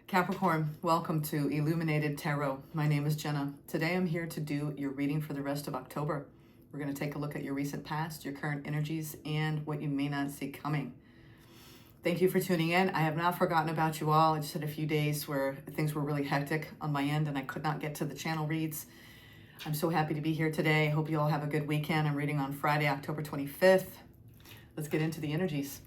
Capricorn, welcome to Illuminated Tarot. My name is Jenna. Today I'm here to do your reading for the rest of October. We're going to take a look at your recent past, your current energies, and what you may not see coming. Thank you for tuning in. I have not forgotten about you all. I just had a few days where things were really hectic on my end and I could not get to the channel reads. I'm so happy to be here today. I hope you all have a good weekend. I'm reading on Friday, October 25th. Let's get into the energies.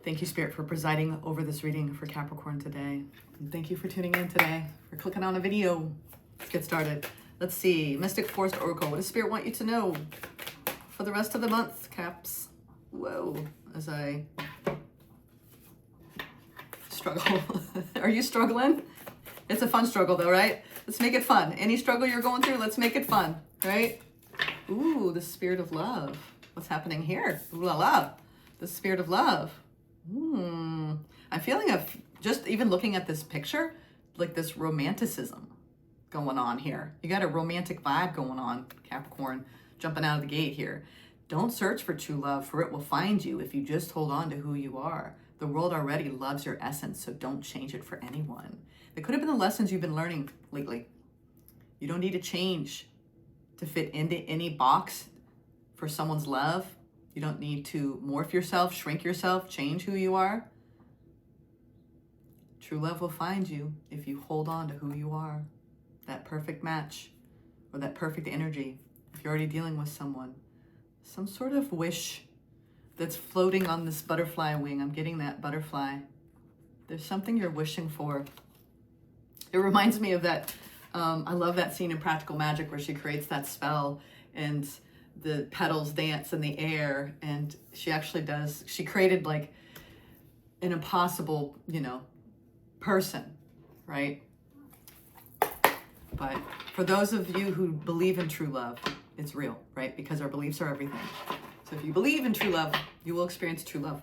Thank you, Spirit, for presiding over this reading for Capricorn today. And thank you for tuning in today, for clicking on the video. Let's get started. Let's see. Mystic Force Oracle. What does Spirit want you to know for the rest of the month, Caps? Whoa. As I struggle. Are you struggling? It's a fun struggle, though, right? Let's make it fun. Any struggle you're going through, let's make it fun, right? Ooh, the Spirit of Love. What's happening here? Ooh la la. The Spirit of Love. I'm feeling just even looking at this picture, like this romanticism going on here. You got a romantic vibe going on, Capricorn, jumping out of the gate here. Don't search for true love, for it will find you if you just hold on to who you are. The world already loves your essence, so don't change it for anyone. There could have been the lessons you've been learning lately. You don't need to change to fit into any box for someone's love. You don't need to morph yourself, shrink yourself, change who you are. True love will find you if you hold on to who you are. That perfect match or that perfect energy. If you're already dealing with someone, some sort of wish that's floating on this butterfly wing. I'm getting that butterfly. There's something you're wishing for. It reminds me of that. I love that scene in Practical Magic where she creates that spell and the petals dance in the air, and she created like an impossible, person, right? But for those of you who believe in true love, it's real, right? Because our beliefs are everything. So if you believe in true love, you will experience true love.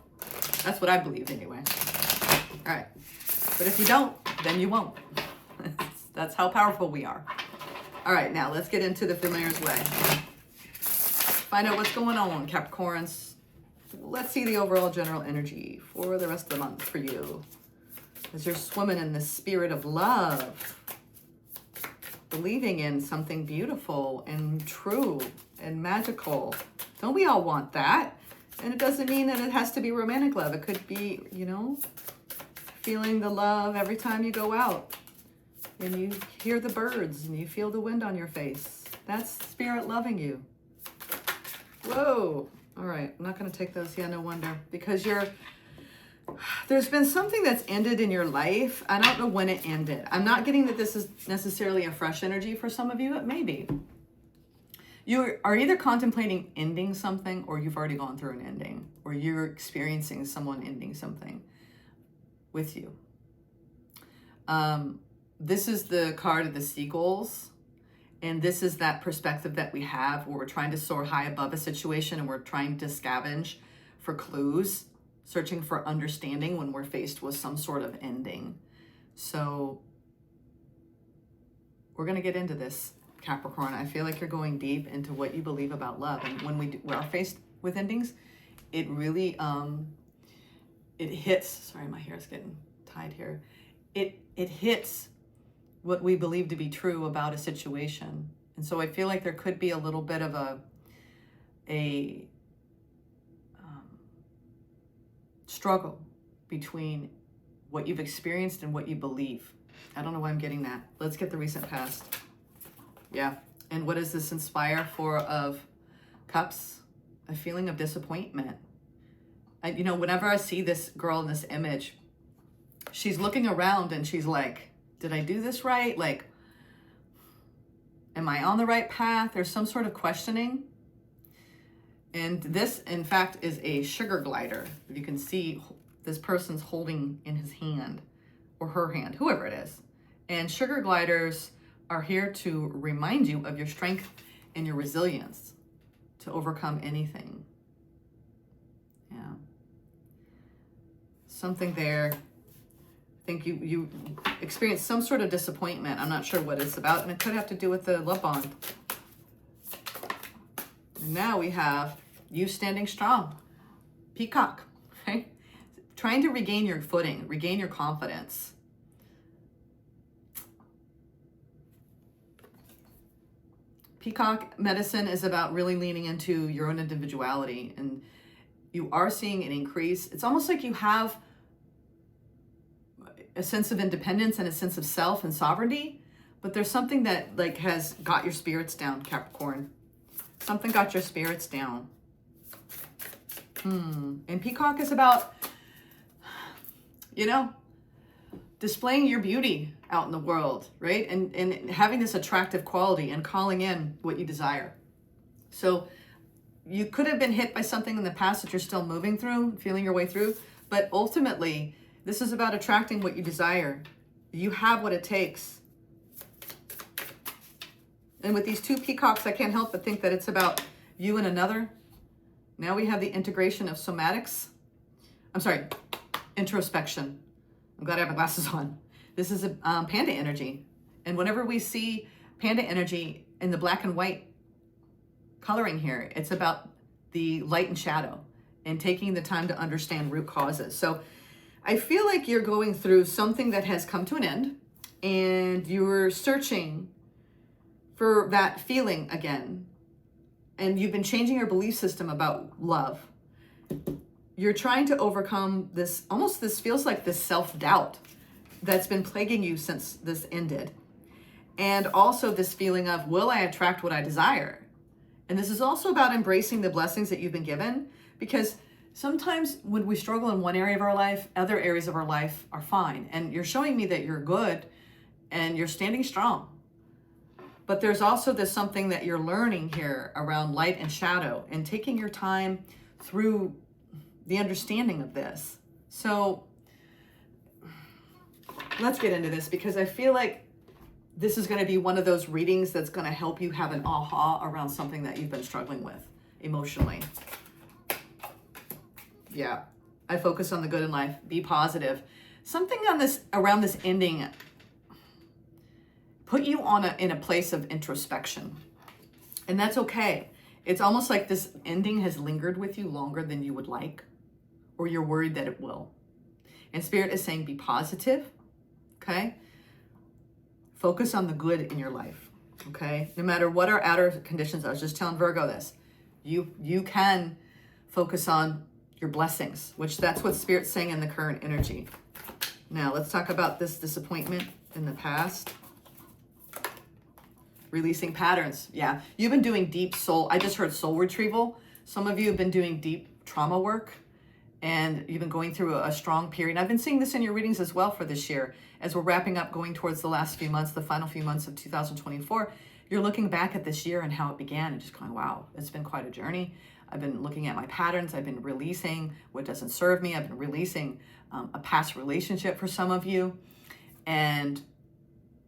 That's what I believe anyway. All right. But if you don't, then you won't. That's how powerful we are. All right, now let's get into the familiar's way. Find out what's going on, Capricorns. Let's see the overall general energy for the rest of the month for you. As you're swimming in the spirit of love, believing in something beautiful and true and magical. Don't we all want that? And it doesn't mean that it has to be romantic love. It could be, feeling the love every time you go out and you hear the birds and you feel the wind on your face. That's spirit loving you. Whoa. All right. I'm not going to take those. Yeah, no wonder. Because there's been something that's ended in your life. I don't know when it ended. I'm not getting that this is necessarily a fresh energy for some of you. It may be. You are either contemplating ending something or you've already gone through an ending, or you're experiencing someone ending something with you. This is the card of the seagulls. And this is that perspective that we have where we're trying to soar high above a situation and we're trying to scavenge for clues, searching for understanding when we're faced with some sort of ending. So we're going to get into this, Capricorn. I feel like you're going deep into what you believe about love. And when we are faced with endings, it really, it hits, sorry, my hair is getting tied here. It hits what we believe to be true about a situation. And so I feel like there could be a little bit of a struggle between what you've experienced and what you believe. I don't know why I'm getting that. Let's get the recent past. Yeah. And what does this inspire for of cups? A feeling of disappointment. Whenever I see this girl in this image, she's looking around and she's like, did I do this right? Like, am I on the right path? There's some sort of questioning. And this, in fact, is a sugar glider. You can see this person's holding in his hand or her hand, whoever it is. And sugar gliders are here to remind you of your strength and your resilience to overcome anything. Yeah. Something there. I think you experienced some sort of disappointment. I'm not sure what it's about, and it could have to do with the love bond. And now we have you standing strong. Peacock, right? trying to regain your footing, regain your confidence. Peacock medicine is about really leaning into your own individuality, and you are seeing an increase. It's almost like you have a sense of independence and a sense of self and sovereignty, but there's something that like has got your spirits down, Capricorn. Something got your spirits down. And Peacock is about, you know, displaying your beauty out in the world, right? And having this attractive quality and calling in what you desire. So you could have been hit by something in the past that you're still moving through, feeling your way through, but ultimately, this is about attracting what you desire. You have what it takes. And with these two peacocks, I can't help but think that it's about you and another. Now we have the integration of somatics. I'm sorry, introspection. I'm glad I have my glasses on. This is a panda energy. And whenever we see panda energy in the black and white coloring here, it's about the light and shadow and taking the time to understand root causes. So I feel like you're going through something that has come to an end and you're searching for that feeling again. And you've been changing your belief system about love. You're trying to overcome this, almost this feels like this self-doubt that's been plaguing you since this ended. And also this feeling of, will I attract what I desire? And this is also about embracing the blessings that you've been given, because sometimes when we struggle in one area of our life, other areas of our life are fine. And you're showing me that you're good and you're standing strong. But there's also this something that you're learning here around light and shadow and taking your time through the understanding of this. So let's get into this, because I feel like this is going to be one of those readings that's going to help you have an aha around something that you've been struggling with emotionally. Yeah, I focus on the good in life. Be positive. Something on this around this ending put you on in a place of introspection, and that's okay. It's almost like this ending has lingered with you longer than you would like, or you're worried that it will. And Spirit is saying, be positive. Okay. Focus on the good in your life. Okay. No matter what our outer conditions are. I was just telling Virgo this. You can focus on your blessings, which that's what Spirit's saying in the current energy. Now let's talk about this disappointment in the past. Releasing patterns. Yeah. You've been doing deep soul. I just heard soul retrieval. Some of you have been doing deep trauma work, and you've been going through a strong period. I've been seeing this in your readings as well for this year. As we're wrapping up, going towards the last few months, the final few months of 2024, you're looking back at this year and how it began and just going, wow, it's been quite a journey. I've been looking at my patterns. I've been releasing what doesn't serve me. I've been releasing a past relationship for some of you. And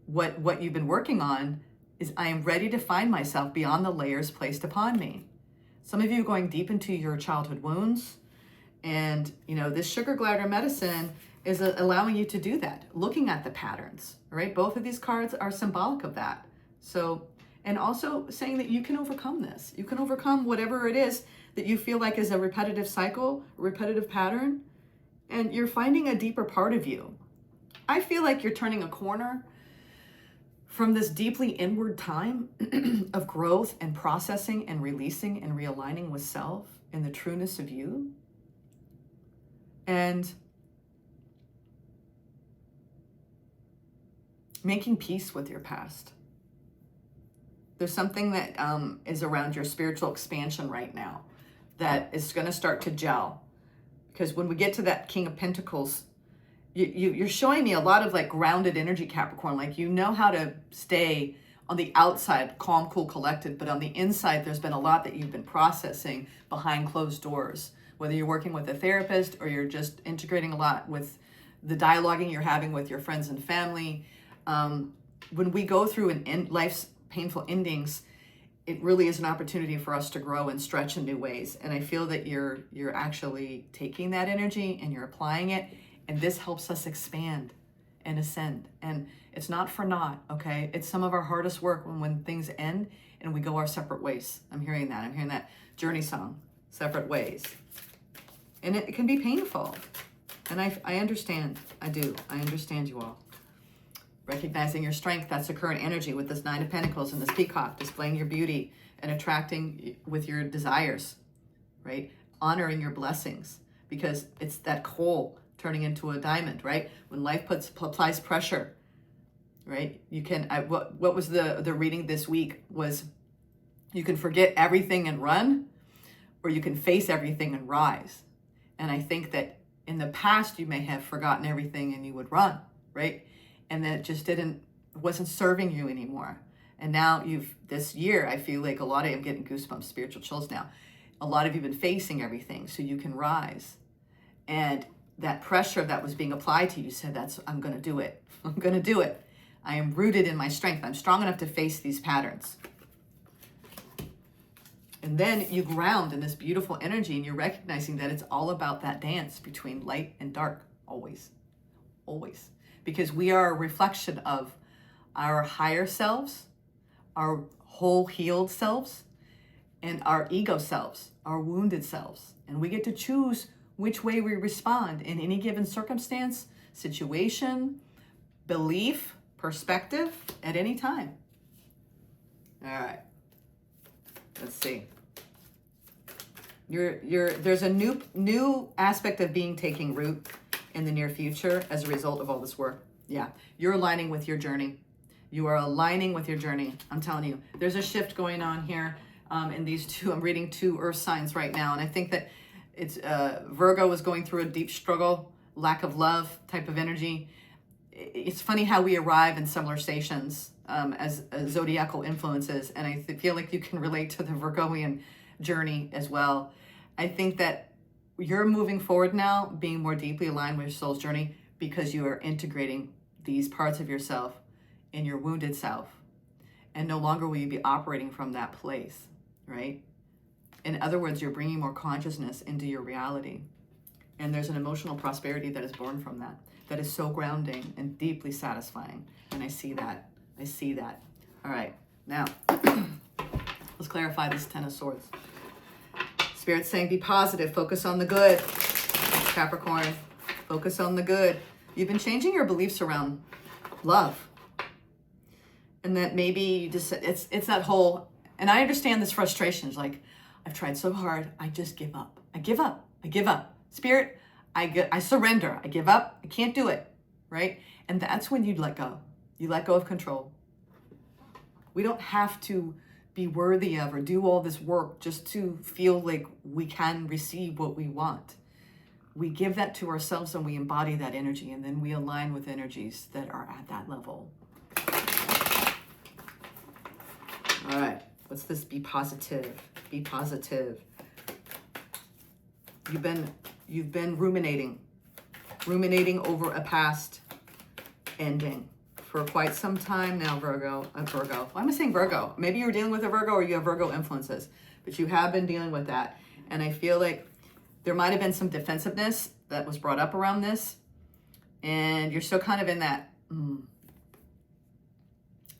what you've been working on is, I am ready to find myself beyond the layers placed upon me. Some of you are going deep into your childhood wounds. And, you know, this sugar glider medicine is allowing you to do that, looking at the patterns, right? Both of these cards are symbolic of that. So, and also saying that you can overcome this. You can overcome whatever it is that you feel like is a repetitive cycle, a repetitive pattern, and you're finding a deeper part of you. I feel like you're turning a corner from this deeply inward time of growth and processing and releasing and realigning with self and the trueness of you. And making peace with your past. There's something that is around your spiritual expansion right now that is going to start to gel. Because when we get to that King of Pentacles, you're showing me a lot of like grounded energy, Capricorn. Like, you know how to stay on the outside calm, cool, collected, but on the inside, there's been a lot that you've been processing behind closed doors. Whether you're working with a therapist or you're just integrating a lot with the dialoguing you're having with your friends and family. When we go through life's painful endings, it really is an opportunity for us to grow and stretch in new ways. And I feel that you're actually taking that energy and you're applying it. And this helps us expand and ascend. And it's not for naught, okay? It's some of our hardest work when things end and we go our separate ways. I'm hearing that. I'm hearing that journey song, separate ways. And it can be painful. And I understand. I do. I understand you all. Recognizing your strength, that's the current energy with this Nine of Pentacles and this peacock, displaying your beauty and attracting with your desires, right? Honoring your blessings, because it's that coal turning into a diamond, right? When life applies pressure, right? You can, what was the reading this week was, you can forget everything and run, or you can face everything and rise. And I think that in the past, you may have forgotten everything and you would run, right? And then it just wasn't serving you anymore. And now this year, I feel like a lot of you, I'm getting goosebumps, spiritual chills now. A lot of you have been facing everything so you can rise. And that pressure that was being applied to you said, I'm going to do it. I'm going to do it. I am rooted in my strength. I'm strong enough to face these patterns. And then you ground in this beautiful energy, and you're recognizing that it's all about that dance between light and dark, always, always. Because we are a reflection of our higher selves, our whole healed selves, and our ego selves, our wounded selves. And we get to choose which way we respond in any given circumstance, situation, belief, perspective, at any time. All right. Let's see. There's a new aspect of being taking root in the near future as a result of all this work. Yeah, you're aligning with your journey. You are aligning with your journey. I'm telling you, there's a shift going on here in these two. I'm reading 2 earth signs right now, and I think that it's Virgo is going through a deep struggle, lack of love type of energy. It's funny how we arrive in similar stations as zodiacal influences, and I feel like you can relate to the Virgoian journey as well. I think that you're moving forward now, being more deeply aligned with your soul's journey, because you are integrating these parts of yourself in your wounded self, and no longer will you be operating from that place, right? In other words, you're bringing more consciousness into your reality, and there's an emotional prosperity that is born from that. That is so grounding and deeply satisfying. And I see that. I see that. All right. Now, let's clarify this 10 of Swords. Spirit's saying be positive. Focus on the good. Capricorn, focus on the good. You've been changing your beliefs around love. And that maybe you just, it's that whole, and I understand this frustration. It's like, I've tried so hard. I just give up. I give up. I give up. Spirit, I surrender. I give up. I can't do it, right? And that's when you let go. You let go of control. We don't have to be worthy of or do all this work just to feel like we can receive what we want. We give that to ourselves and we embody that energy, and then we align with energies that are at that level. All right, what's this? Be positive. Be positive. You've been ruminating over a past ending for quite some time now, Virgo. Why am I saying Virgo? Maybe you're dealing with a Virgo or you have Virgo influences, but you have been dealing with that. And I feel like there might have been some defensiveness that was brought up around this, and you're still kind of in that.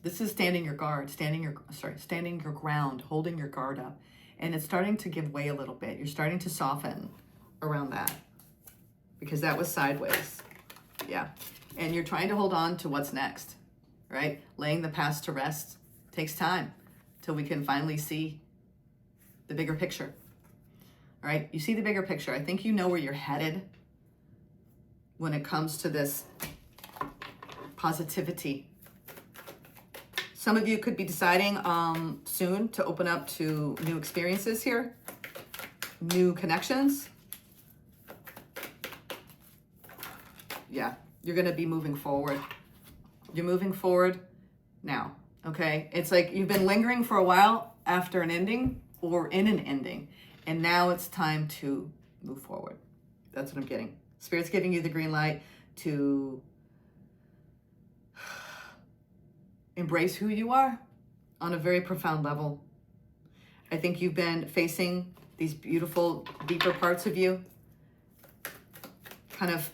This is standing your guard, standing your ground, holding your guard up, and it's starting to give way a little bit. You're starting to soften around that because that was sideways. Yeah. And you're trying to hold on to what's next, right? Laying the past to rest takes time till we can finally see the bigger picture, all right? You see the bigger picture. I think you know where you're headed when it comes to this positivity. Some of you could be deciding soon to open up to new experiences here, new connections. Yeah. You're going to be moving forward. You're moving forward now, okay? It's like you've been lingering for a while after an ending or in an ending, and now it's time to move forward. That's what I'm getting. Spirit's giving you the green light to embrace who you are on a very profound level. I think you've been facing these beautiful, deeper parts of you, kind of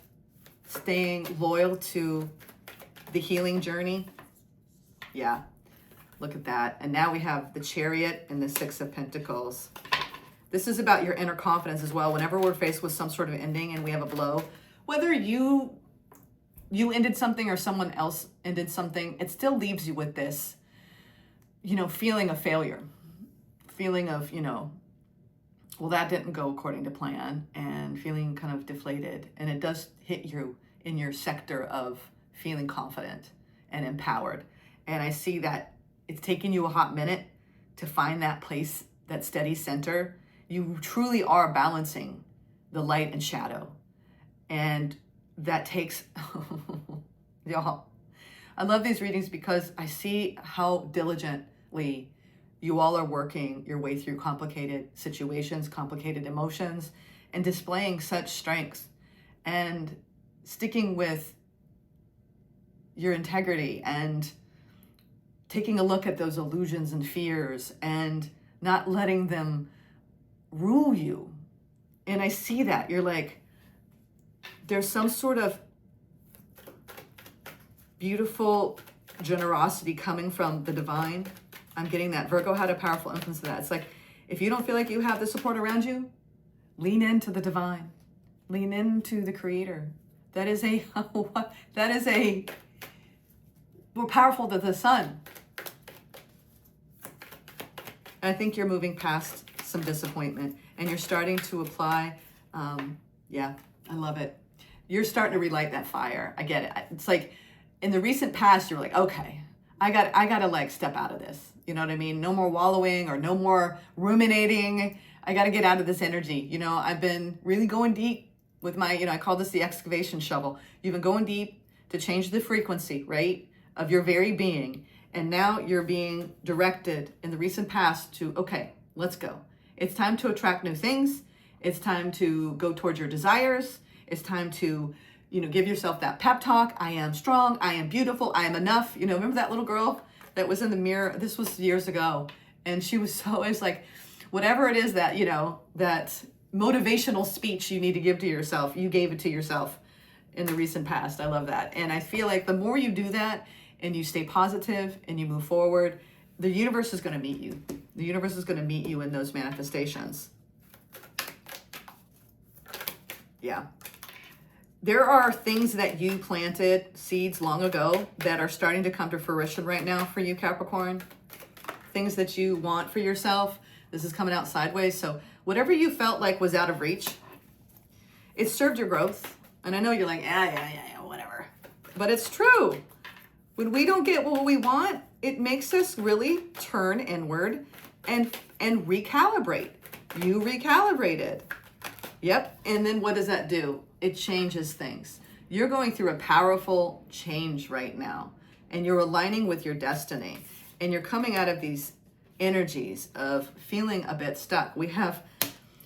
staying loyal to the healing journey. Yeah, look at that. And now we have the Chariot and the Six of Pentacles. This is about your inner confidence as well. Whenever we're faced with some sort of ending and we have a blow, whether you ended something or someone else ended something, it still leaves you with this, feeling of failure, feeling of, well, that didn't go according to plan, and feeling kind of deflated. And it does hit you in your sector of feeling confident and empowered. And I see that it's taken you a hot minute to find that place, that steady center. You truly are balancing the light and shadow. And that takes, y'all, I love these readings because I see how diligently you all are working your way through complicated situations, complicated emotions, and displaying such strengths and sticking with your integrity and taking a look at those illusions and fears and not letting them rule you. And I see that you're like, there's some sort of beautiful generosity coming from the divine. I'm getting that. Virgo had a powerful influence of that. It's like, if you don't feel like you have the support around you, lean into the divine. Lean into the creator. That is more powerful than the sun. I think you're moving past some disappointment and you're starting to apply. Yeah, I love it. You're starting to relight that fire. I get it. It's like in the recent past, you were like, okay, I got to like step out of this. You know what I mean? No more wallowing or no more ruminating. I got to get out of this energy. I've been really going deep with my, I call this the excavation shovel. You've been going deep to change the frequency, right, of your very being. And now you're being directed in the recent past to, okay, let's go. It's time to attract new things. It's time to go towards your desires. It's time to, give yourself that pep talk. I am strong. I am beautiful. I am enough. Remember that little girl that was in the mirror? This was years ago. And she was it's like, whatever it is that, that motivational speech you need to give to yourself, you gave it to yourself in the recent past. I love that. And I feel like the more you do that and you stay positive and you move forward, the universe is going to meet you. The universe is going to meet you in those manifestations. Yeah. There are things that you planted seeds long ago that are starting to come to fruition right now for you, Capricorn. Things that you want for yourself. This is coming out sideways. So whatever you felt like was out of reach, it served your growth. And I know you're like, yeah, whatever. But it's true. When we don't get what we want, it makes us really turn inward and recalibrate. You recalibrated. Yep. And then what does that do? It changes things. You're going through a powerful change right now, and you're aligning with your destiny, and you're coming out of these energies of feeling a bit stuck. We have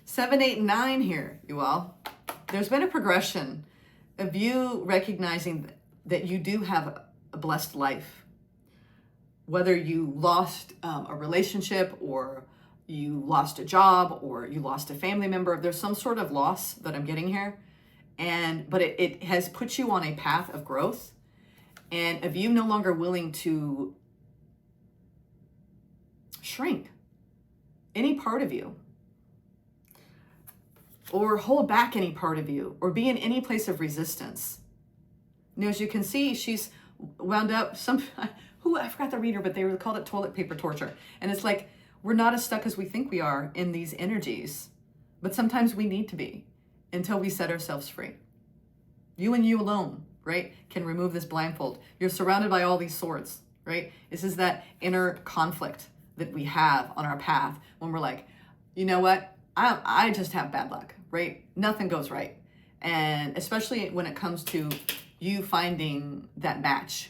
7, 8, 9 here, you all. There's been a progression of you recognizing that you do have a blessed life. Whether you lost a relationship, or you lost a job, or you lost a family member, there's some sort of loss that I'm getting here. But it has put you on a path of growth, and of you no longer willing to shrink any part of you, or hold back any part of you, or be in any place of resistance. Now, as you can see, she's wound up I forgot the reader, but they called it toilet paper torture. And it's like, we're not as stuck as we think we are in these energies, but sometimes we need to be until we set ourselves free. You and you alone, right, can remove this blindfold. You're surrounded by all these swords, right? This is that inner conflict that we have on our path when we're like, you know what? I just have bad luck, right? Nothing goes right. And especially when it comes to you finding that match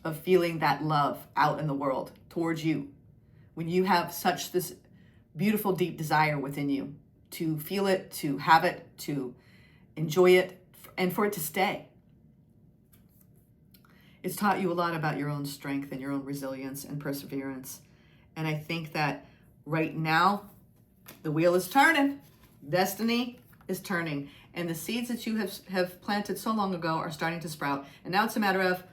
of feeling that love out in the world towards you. When you have such this beautiful, deep desire within you to feel it, to have it, to enjoy it, and for it to stay. It's taught you a lot about your own strength and your own resilience and perseverance. And I think that right now, the wheel is turning. Destiny is turning. And the seeds that you have planted so long ago are starting to sprout. And now it's a matter of,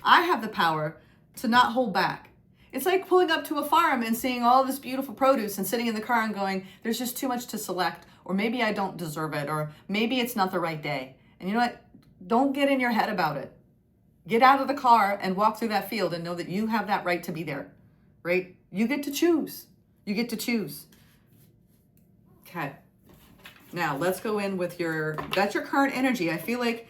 I have the power to not hold back. It's like pulling up to a farm and seeing all this beautiful produce and sitting in the car and going, there's just too much to select, or maybe I don't deserve it, or maybe it's not the right day. And you know what? Don't get in your head about it. Get out of the car and walk through that field and know that you have that right to be there, right? You get to choose. You get to choose. Okay. Now let's go in with that's your current energy. I feel like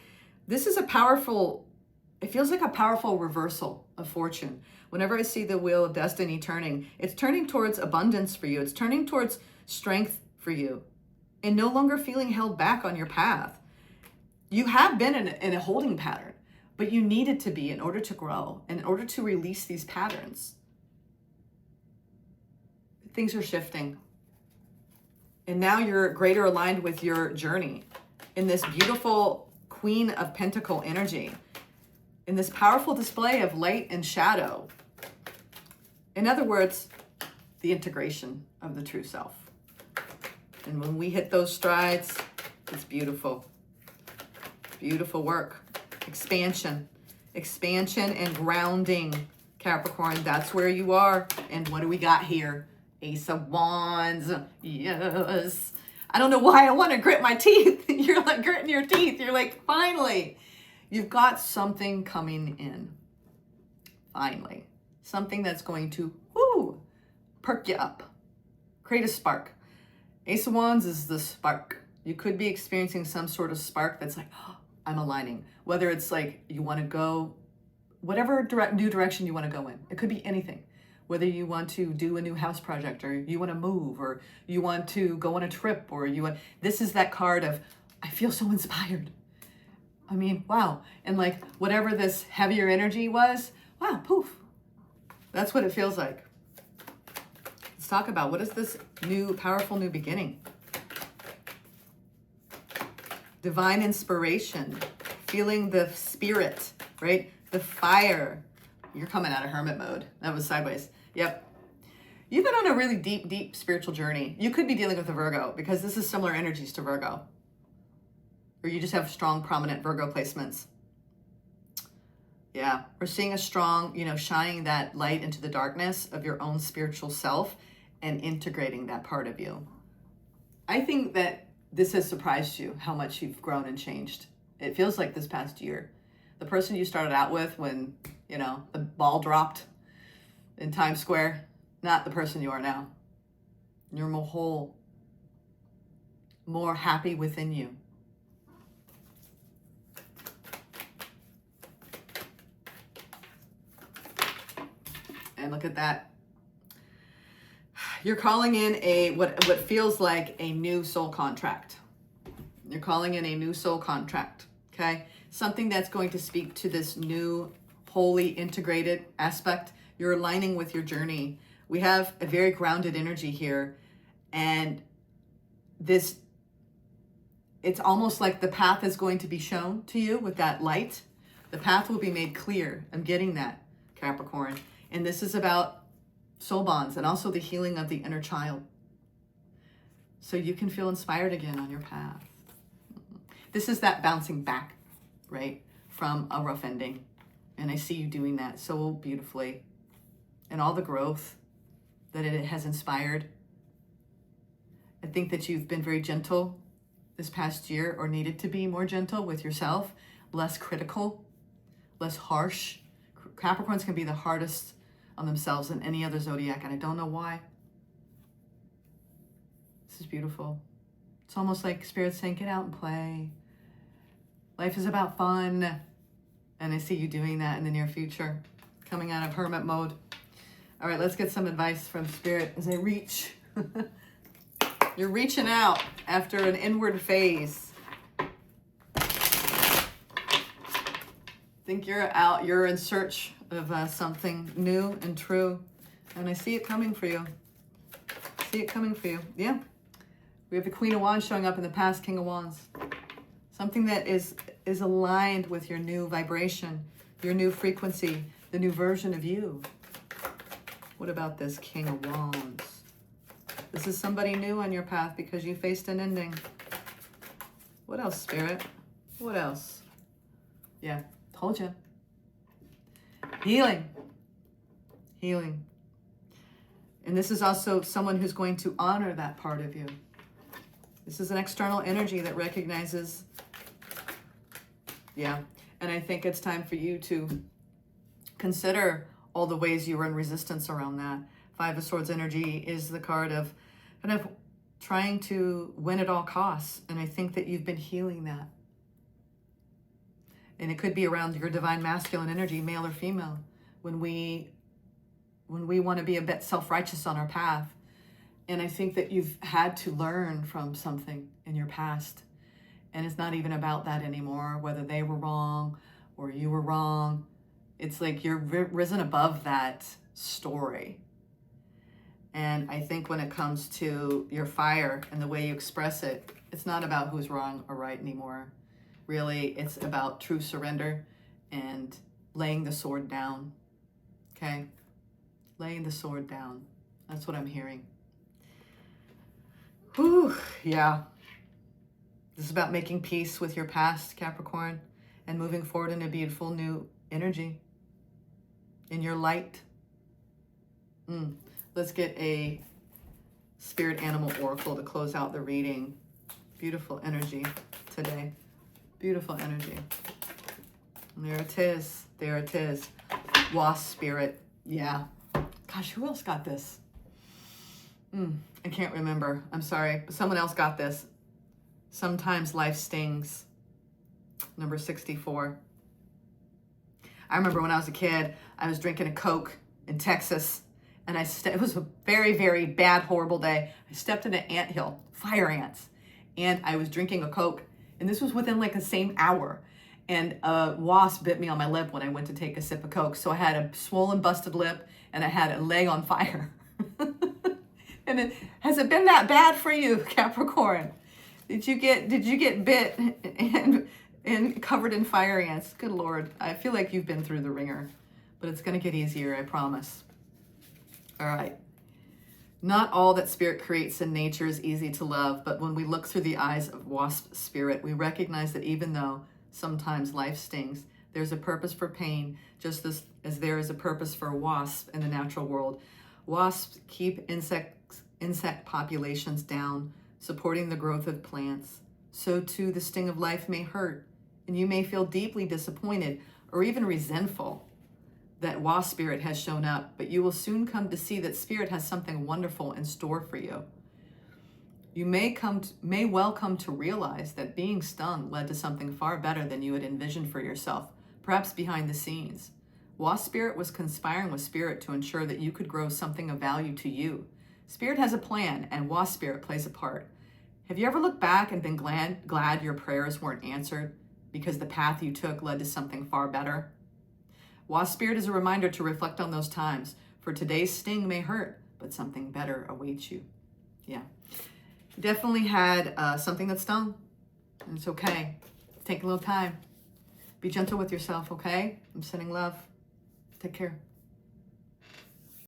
this is it feels like a powerful reversal of fortune. Whenever I see the wheel of destiny turning, it's turning towards abundance for you. It's turning towards strength for you and no longer feeling held back on your path. You have been in a holding pattern, but you needed to be in order to grow, in order to release these patterns. Things are shifting. And now you're greater aligned with your journey in this beautiful Queen of Pentacle energy, in this powerful display of light and shadow. In other words, the integration of the true self. And when we hit those strides, it's beautiful. Beautiful work. Expansion and grounding, Capricorn. That's where you are. And what do we got here? Ace of Wands. Yes. I don't know why I want to grit my teeth. You're like gritting your teeth. You're like, finally, you've got something coming in. Finally. Something that's going to, perk you up. Create a spark. Ace of Wands is the spark. You could be experiencing some sort of spark that's like, I'm aligning. Whether it's like you want to go, whatever new direction you want to go in. It could be anything. Whether you want to do a new house project, or you want to move, or you want to go on a trip, or this is that card of, I feel so inspired. I mean, wow. And like whatever this heavier energy was, wow, poof. That's what it feels like. Let's talk about, what is this new, powerful new beginning? Divine inspiration, feeling the spirit, right? The fire. You're coming out of hermit mode. That was sideways. Yep. You've been on a really deep, deep spiritual journey. You could be dealing with a Virgo because this is similar energies to Virgo. Or you just have strong, prominent Virgo placements. Yeah. We're seeing a strong, shining that light into the darkness of your own spiritual self and integrating that part of you. I think that this has surprised you how much you've grown and changed. It feels like this past year. The person you started out with when, the ball dropped in Times Square, not the person you are now. You're more whole, more happy within you. And look at that. You're calling in what feels like a new soul contract. You're calling in a new soul contract, okay? Something that's going to speak to this new, wholly integrated aspect. You're aligning with your journey. We have a very grounded energy here. And it's almost like the path is going to be shown to you with that light. The path will be made clear. I'm getting that, Capricorn. And this is about soul bonds and also the healing of the inner child. So you can feel inspired again on your path. This is that bouncing back, right, from a rough ending. And I see you doing that so beautifully. And all the growth that it has inspired. I think that you've been very gentle this past year, or needed to be more gentle with yourself, less critical, less harsh. Capricorns can be the hardest on themselves than any other zodiac, and I don't know why. This is beautiful. It's almost like Spirit's saying, get out and play. Life is about fun. And I see you doing that in the near future, coming out of hermit mode. All right, let's get some advice from Spirit as I reach. You're reaching out after an inward phase. Think you're in search of something new and true. And I see it coming for you. See it coming for you. Yeah. We have the Queen of Wands showing up in the past, King of Wands. Something that is aligned with your new vibration, your new frequency, the new version of you. What about this King of Wands? This is somebody new on your path because you faced an ending. What else, Spirit? What else? Yeah, told you. Healing. Healing. And this is also someone who's going to honor that part of you. This is an external energy that recognizes Yeah. And I think it's time for you to consider all the ways you were in resistance around that. Five of Swords energy is the card of kind of trying to win at all costs. And I think that you've been healing that. And it could be around your divine masculine energy, male or female, when we want to be a bit self-righteous on our path. And I think that you've had to learn from something in your past. And it's not even about that anymore, whether they were wrong or you were wrong. It's like you're risen above that story. And I think when it comes to your fire and the way you express it, it's not about who's wrong or right anymore. Really, it's about true surrender and laying the sword down. Okay? Laying the sword down. That's what I'm hearing. Whew, yeah. This is about making peace with your past, Capricorn, and moving forward in a beautiful new energy, in your light. Let's get a spirit animal oracle to close out the reading. Beautiful energy today. Beautiful energy. And there it is. There it is. Wasp spirit. Yeah. Gosh, who else got this? I can't remember. I'm sorry. But someone else got this. Sometimes life stings. Number 64. I remember when I was a kid, I was drinking a Coke in Texas, and it was a very, very bad, horrible day. I stepped in an anthill, fire ants, and I was drinking a Coke, and this was within like the same hour. And a wasp bit me on my lip when I went to take a sip of Coke. So I had a swollen, busted lip, and I had a leg on fire. And has it been that bad for you, Capricorn? Did you get bit and covered in fire ants? Good Lord. I feel like you've been through the ringer, but it's going to get easier, I promise. All right. Not all that spirit creates in nature is easy to love, but when we look through the eyes of wasp spirit, we recognize that even though sometimes life stings, there's a purpose for pain, just as there is a purpose for wasps in the natural world. Wasps keep insect populations down, supporting the growth of plants. So too, the sting of life may hurt, and you may feel deeply disappointed or even resentful that wasp spirit has shown up, but you will soon come to see that spirit has something wonderful in store for you. You may well come to realize that being stung led to something far better than you had envisioned for yourself, perhaps behind the scenes. Wasp spirit was conspiring with spirit to ensure that you could grow something of value to you. Spirit has a plan, and wasp spirit plays a part. Have you ever looked back and been glad your prayers weren't answered because the path you took led to something far better? Wasp spirit is a reminder to reflect on those times, for today's sting may hurt, but something better awaits you. Yeah. You definitely had something that stung, and it's okay. Take a little time. Be gentle with yourself, okay? I'm sending love. Take care.